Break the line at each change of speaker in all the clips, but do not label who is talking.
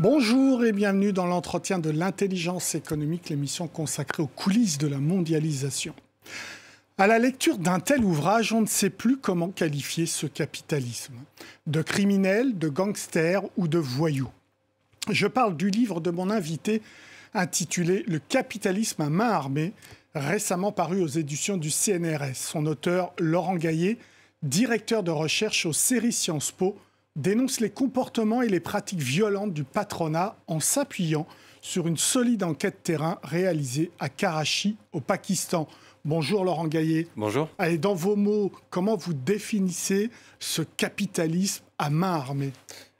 Bonjour et bienvenue dans l'entretien de l'intelligence économique, l'émission consacrée aux coulisses de la mondialisation. À la lecture d'un tel ouvrage, on ne sait plus comment qualifier ce capitalisme. De criminel, de gangster ou de voyou. Je parle du livre de mon invité intitulé « Le capitalisme à main armée », récemment paru aux éditions du CNRS. Son auteur, Laurent Gaillet, directeur de recherche aux séries Sciences Po, dénonce les comportements et les pratiques violentes du patronat en s'appuyant sur une solide enquête terrain réalisée à Karachi, au Pakistan. Bonjour Laurent Gaillet.
Bonjour.
Allez, dans vos mots, comment vous définissez ce capitalisme à main armée ?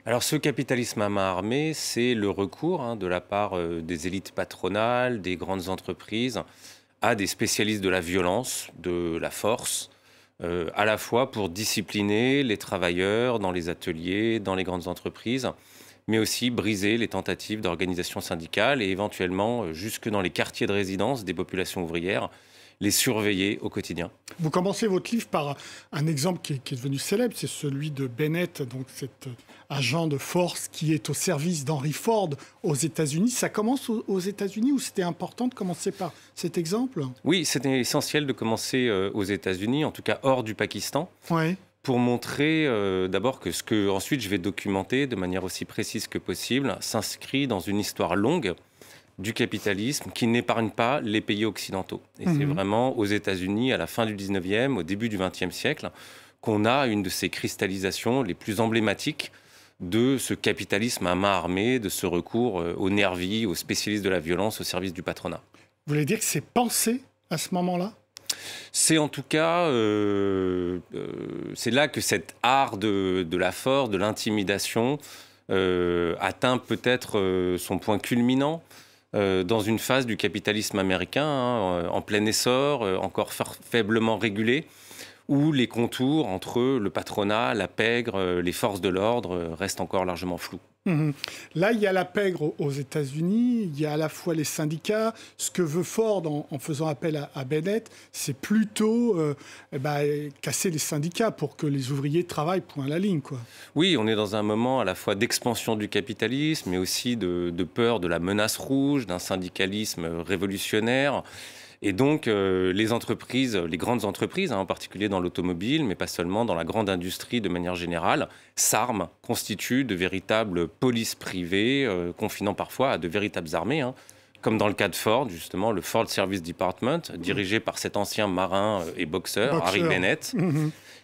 Alors ce capitalisme à main armée, c'est le recours de la part des élites patronales, des grandes entreprises, à des spécialistes de la violence, de la force, à la fois pour discipliner les travailleurs dans les ateliers, dans les grandes entreprises, mais aussi briser les tentatives d'organisation syndicale et éventuellement jusque dans les quartiers de résidence des populations ouvrières, les surveiller au quotidien.
Vous commencez votre livre par un exemple qui est devenu célèbre, c'est celui de Bennett, donc cet agent de force qui est au service d'Henry Ford aux États-Unis. Ça commence aux États-Unis ou c'était important de commencer par cet exemple ?
Oui, c'était essentiel de commencer aux États-Unis, en tout cas hors du Pakistan.
Ouais.
Pour montrer d'abord que ce que ensuite je vais documenter de manière aussi précise que possible s'inscrit dans une histoire longue du capitalisme qui n'épargne pas les pays occidentaux. Et c'est vraiment aux États-Unis, à la fin du 19e, au début du 20e siècle, qu'on a une de ces cristallisations les plus emblématiques de ce capitalisme à main armée, de ce recours aux nervis, aux spécialistes de la violence au service du patronat.
Vous voulez dire que c'est pensé à ce moment-là ?
C'est en tout cas, c'est là que cet art de la force, de l'intimidation, atteint peut-être son point culminant dans une phase du capitalisme américain en plein essor, encore faiblement régulé, où les contours entre le patronat, la pègre, les forces de l'ordre restent encore largement flous.
Là, il y a la pègre aux États-Unis, il y a à la fois les syndicats. Ce que veut Ford en faisant appel à Bennett, c'est plutôt casser les syndicats pour que les ouvriers travaillent point à la ligne, quoi.
Oui, on est dans un moment à la fois d'expansion du capitalisme, mais aussi de peur de la menace rouge, d'un syndicalisme révolutionnaire. Et donc, les entreprises, les grandes entreprises, en particulier dans l'automobile, mais pas seulement, dans la grande industrie de manière générale, s'arment, constituent de véritables polices privées, confinant parfois à de véritables armées, comme dans le cas de Ford, justement, le Ford Service Department, dirigé par cet ancien marin et boxeur, Harry Bennett,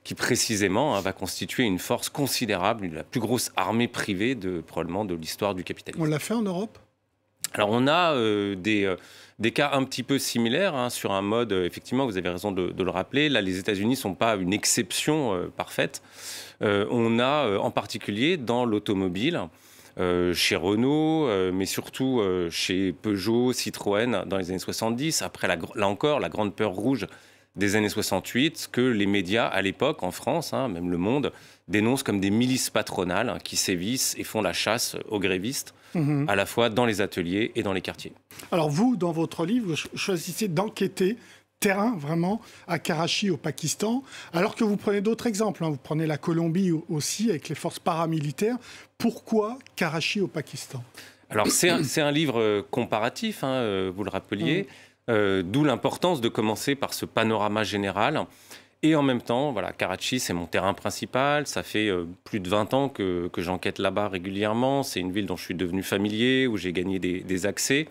qui précisément va constituer une force considérable, la plus grosse armée privée probablement de l'histoire du capitalisme.
On l'a fait en Europe ?
Alors on a des cas un petit peu similaires sur un mode, effectivement, vous avez raison de le rappeler. Là, les États-Unis ne sont pas une exception parfaite. On a en particulier dans l'automobile, chez Renault, mais surtout chez Peugeot, Citroën dans les années 70, après là encore la grande peur rouge des années 68, que les médias à l'époque en France, même Le Monde, dénoncent comme des milices patronales qui sévissent et font la chasse aux grévistes, à la fois dans les ateliers et dans les quartiers. Alors
vous, dans votre livre, vous choisissez d'enquêter terrain, vraiment, à Karachi, au Pakistan, alors que vous prenez d'autres exemples. Vous prenez la Colombie aussi, avec les forces paramilitaires. Pourquoi Karachi, au Pakistan ?
Alors c'est un livre comparatif, vous le rappeliez, d'où l'importance de commencer par ce panorama général. Et en même temps, voilà, Karachi, c'est mon terrain principal. Ça fait plus de 20 ans que j'enquête là-bas régulièrement. C'est une ville dont je suis devenu familier, où j'ai gagné des accès.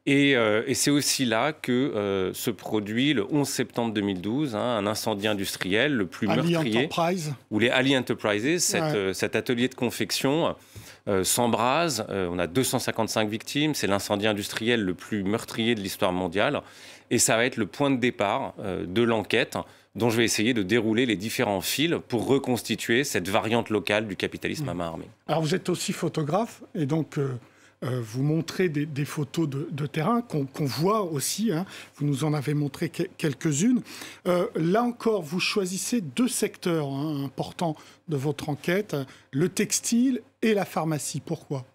Et c'est aussi là que se produit, le 11 septembre 2012, un incendie industriel, le plus meurtrier. Où les Ali Enterprises, cet atelier de confection, s'embrase. On a 255 victimes. C'est l'incendie industriel le plus meurtrier de l'histoire mondiale. Et ça va être le point de départ de l'enquête, dont je vais essayer de dérouler les différents fils pour reconstituer cette variante locale du capitalisme à main armée.
Alors vous êtes aussi photographe, et donc vous montrez des photos de terrain qu'on voit aussi, vous nous en avez montré quelques-unes. Là encore, vous choisissez deux secteurs importants de votre enquête, le textile et la pharmacie. Pourquoi ?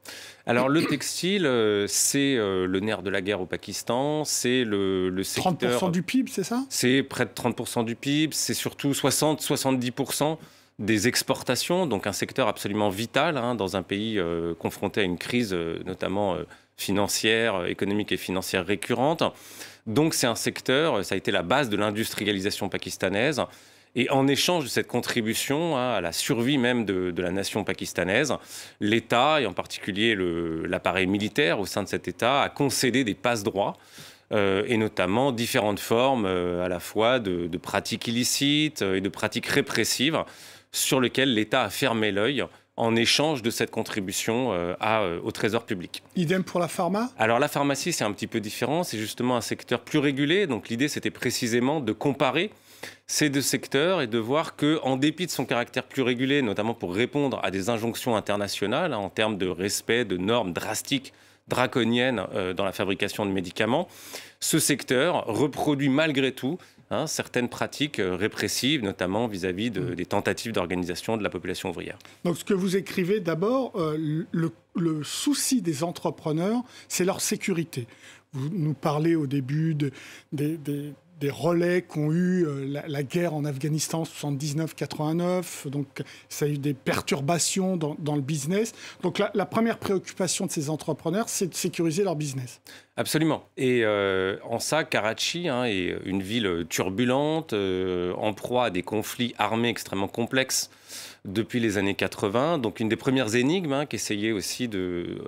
Alors le textile, c'est le nerf de la guerre au Pakistan, c'est le secteur...
30% du PIB, c'est ça ?
C'est près de 30% du PIB, c'est surtout 60-70% des exportations, donc un secteur absolument vital dans un pays confronté à une crise notamment financière, économique et financière récurrente. Donc c'est un secteur, ça a été la base de l'industrialisation pakistanaise. Et en échange de cette contribution à la survie même de la nation pakistanaise, l'État, et en particulier l'appareil militaire au sein de cet État, a concédé des passe-droits, et notamment différentes formes à la fois de pratiques illicites et de pratiques répressives sur lesquelles l'État a fermé l'œil en échange de cette contribution au trésor public.
Idem pour la pharma ?
Alors la pharmacie, c'est un petit peu différent, c'est justement un secteur plus régulé, donc l'idée c'était précisément de comparer ces deux secteurs et de voir qu'en dépit de son caractère plus régulé, notamment pour répondre à des injonctions internationales en termes de respect de normes drastiques, draconiennes dans la fabrication de médicaments, ce secteur reproduit malgré tout certaines pratiques répressives, notamment vis-à-vis des tentatives d'organisation de la population ouvrière.
Donc ce que vous écrivez d'abord, le souci des entrepreneurs, c'est leur sécurité. Vous nous parlez au début des relais qu'ont eu la guerre en Afghanistan 79-89, donc ça a eu des perturbations dans le business. Donc la première préoccupation de ces entrepreneurs, c'est de sécuriser leur business.
Absolument. Et en ça, Karachi est une ville turbulente, en proie à des conflits armés extrêmement complexes depuis les années 80. Donc une des premières énigmes qu'essayait aussi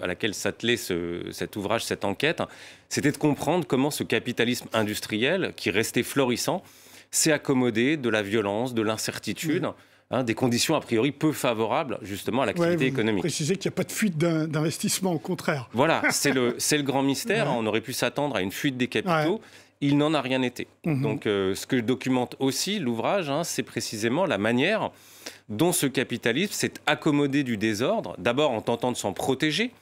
à laquelle s'attelait cet ouvrage, cette enquête, c'était de comprendre comment ce capitalisme industriel, qui restait florissant, s'est accommodé de la violence, de l'incertitude, des conditions a priori peu favorables justement à l'activité économique.
Précisez qu'il n'y a pas de fuite d'investissement, au contraire.
Voilà, c'est le grand mystère. On aurait pu s'attendre à une fuite des capitaux. Il n'en a rien été. Donc ce que documente aussi l'ouvrage, c'est précisément la manière dont ce capitalisme s'est accommodé du désordre, d'abord en tentant de s'en protéger,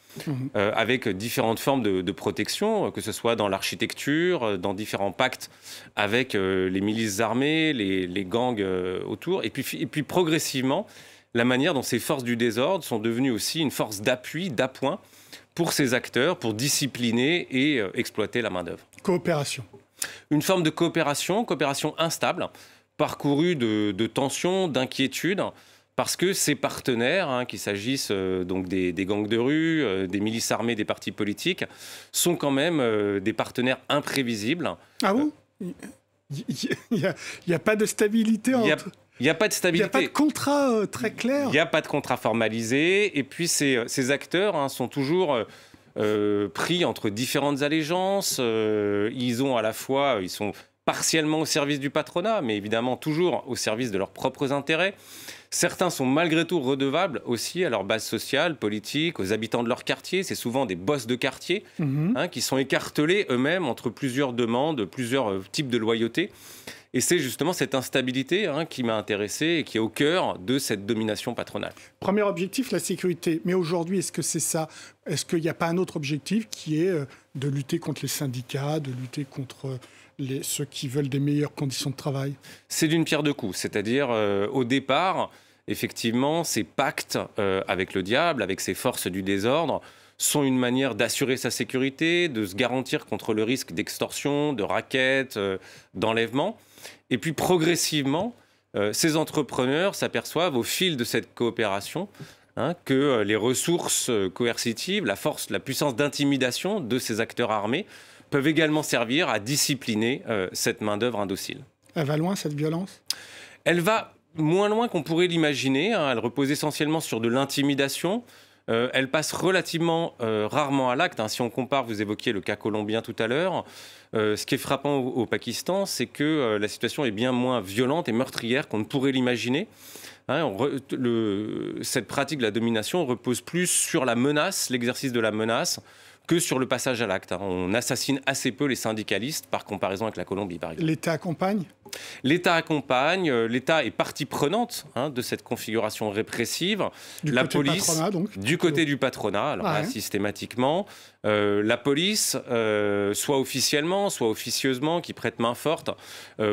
avec différentes formes de protection, que ce soit dans l'architecture, dans différents pactes avec les milices armées, les gangs autour, et puis progressivement, la manière dont ces forces du désordre sont devenues aussi une force d'appui, d'appoint pour ces acteurs, pour discipliner et exploiter la main-d'œuvre.
Coopération.
Une forme de coopération instable, parcourue de tensions, d'inquiétudes, parce que ces partenaires, qu'il s'agisse donc des gangs de rue, des milices armées, des partis politiques, sont quand même des partenaires imprévisibles. Ah bon ?
Il n'y a pas de stabilité entre...
Il n'y a pas de stabilité.
Il n'y a pas de contrat très clair.
Il n'y a pas de contrat formalisé. Et puis ces acteurs sont toujours pris entre différentes allégeances. Ils sont partiellement au service du patronat, mais évidemment toujours au service de leurs propres intérêts. Certains sont malgré tout redevables aussi à leur base sociale, politique, aux habitants de leur quartier. C'est souvent des boss de quartier qui sont écartelés eux-mêmes entre plusieurs demandes, plusieurs types de loyauté. Et c'est justement cette instabilité qui m'a intéressé et qui est au cœur de cette domination patronale.
Premier objectif, la sécurité. Mais aujourd'hui, est-ce que c'est ça ? Est-ce qu'il n'y a pas un autre objectif qui est de lutter contre les syndicats, de lutter contre ceux qui veulent des meilleures conditions de travail ?
C'est d'une pierre deux coups. C'est-à-dire, au départ, effectivement, ces pactes avec le diable, avec ces forces du désordre, sont une manière d'assurer sa sécurité, de se garantir contre le risque d'extorsion, de racket, d'enlèvement. Et puis progressivement, ces entrepreneurs s'aperçoivent au fil de cette coopération que les ressources coercitives, la force, la puissance d'intimidation de ces acteurs armés peuvent également servir à discipliner cette main-d'œuvre indocile.
Elle va loin, cette violence ?
Elle va moins loin qu'on pourrait l'imaginer. Elle repose essentiellement sur de l'intimidation. Elle passe relativement rarement à l'acte. Si on compare, vous évoquiez le cas colombien tout à l'heure, ce qui est frappant au Pakistan, c'est que la situation est bien moins violente et meurtrière qu'on ne pourrait l'imaginer. Cette pratique de la domination repose plus sur la menace, l'exercice de la menace, que sur le passage à l'acte. On assassine assez peu les syndicalistes par comparaison avec la Colombie, par exemple.
L'État accompagne ?
L'État accompagne, l'État est partie prenante de cette configuration répressive.
La police,
du côté du patronat, systématiquement. La police, soit officiellement, soit officieusement, qui prête main forte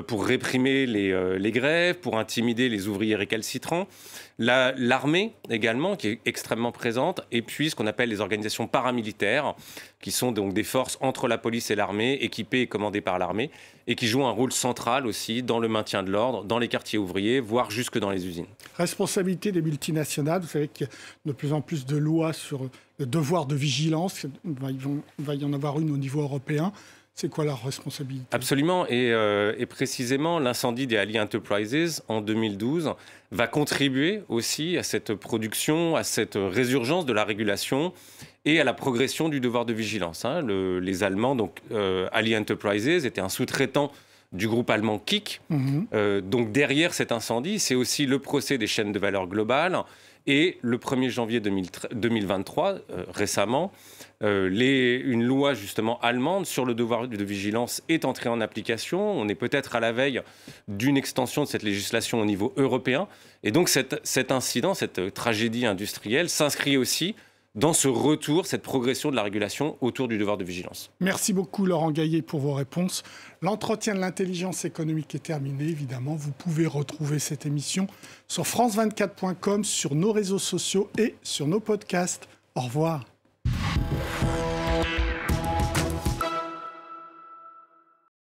pour réprimer les grèves, pour intimider les ouvriers récalcitrants. L'armée également, qui est extrêmement présente, et puis ce qu'on appelle les organisations paramilitaires, qui sont donc des forces entre la police et l'armée, équipées et commandées par l'armée, et qui jouent un rôle central aussi dans le maintien de l'ordre, dans les quartiers ouvriers, voire jusque dans les usines.
Responsabilité des multinationales, vous savez qu'il y a de plus en plus de lois sur le devoir de vigilance, il va y en avoir une au niveau européen. C'est quoi leur responsabilité?
Absolument, et précisément l'incendie des Ali Enterprises en 2012 va contribuer aussi à cette production, à cette résurgence de la régulation et à la progression du devoir de vigilance. Les Allemands, donc Ali Enterprises, étaient un sous-traitant du groupe allemand KIK. Donc derrière cet incendie, c'est aussi le procès des chaînes de valeur globales. Et le 1er janvier 2023, récemment, une loi justement allemande sur le devoir de vigilance est entrée en application. On est peut-être à la veille d'une extension de cette législation au niveau européen. Et donc cet incident, cette tragédie industrielle s'inscrit aussi dans ce retour, cette progression de la régulation autour du devoir de vigilance.
Merci beaucoup Laurent Gaillet pour vos réponses. L'entretien de l'intelligence économique est terminé, évidemment. Vous pouvez retrouver cette émission sur france24.com, sur nos réseaux sociaux et sur nos podcasts. Au revoir.